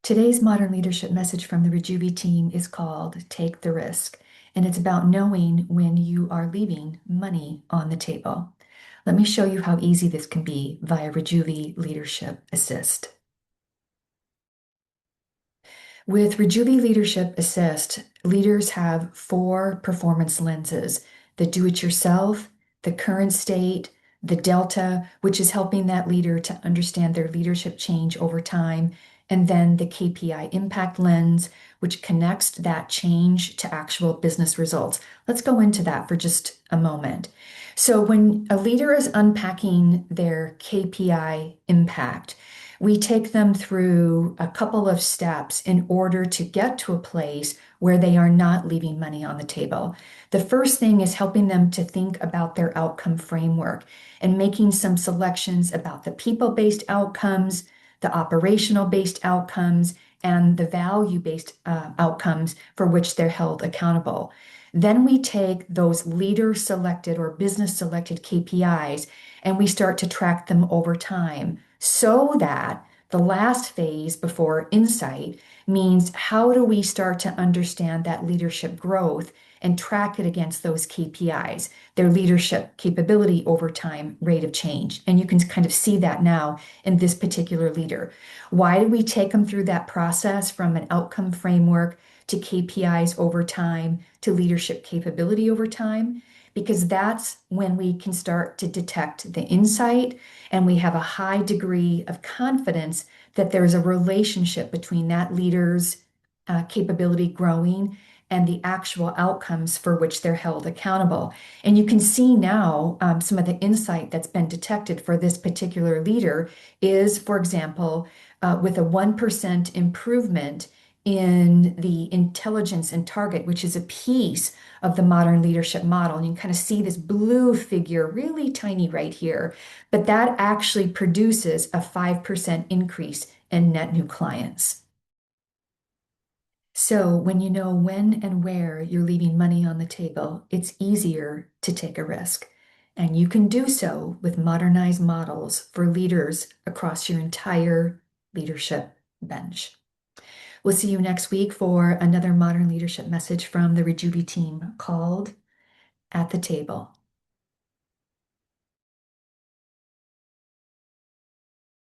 Today's modern leadership message from the Rejuvi team is called Take the Risk, and it's about knowing when you are leaving money on the table. Let me show you how easy this can be via Rejuvi Leadership Assist. With Rejuvi Leadership Assist, leaders have four performance lenses: the do it yourself, the current state, the delta, which is helping that leader to understand their leadership change over time, and then the KPI impact lens, which connects that change to actual business results. Let's go into that for just a moment. So, when a leader is unpacking their KPI impact, we take them through a couple of steps in order to get to a place where they are not leaving money on the table. The first thing is helping them to think about their outcome framework and making some selections about the people-based outcomes, the operational-based outcomes, and the value-based outcomes for which they're held accountable. Then we take those leader-selected or business-selected KPIs and we start to track them over time so that the last phase before insight means how do we start to understand that leadership growth and track it against those KPIs, their leadership capability over time, rate of change. And you can kind of see that now in this particular leader. Why do we take them through that process from an outcome framework to KPIs over time to leadership capability over time? Because that's when we can start to detect the insight and we have a high degree of confidence that there's a relationship between that leader's capability growing and the actual outcomes for which they're held accountable. And you can see now some of the insight that's been detected for this particular leader is, for example, with a 1% improvement in the intelligence and target, which is a piece of the modern leadership model. And you can kind of see this blue figure, really tiny right here, but that actually produces a 5% increase in net new clients. So when you know when and where you're leaving money on the table, it's easier to take a risk. And you can do so with modernized models for leaders across your entire leadership bench. We'll see you next week for another modern leadership message from the Rejuvi team called At the Table.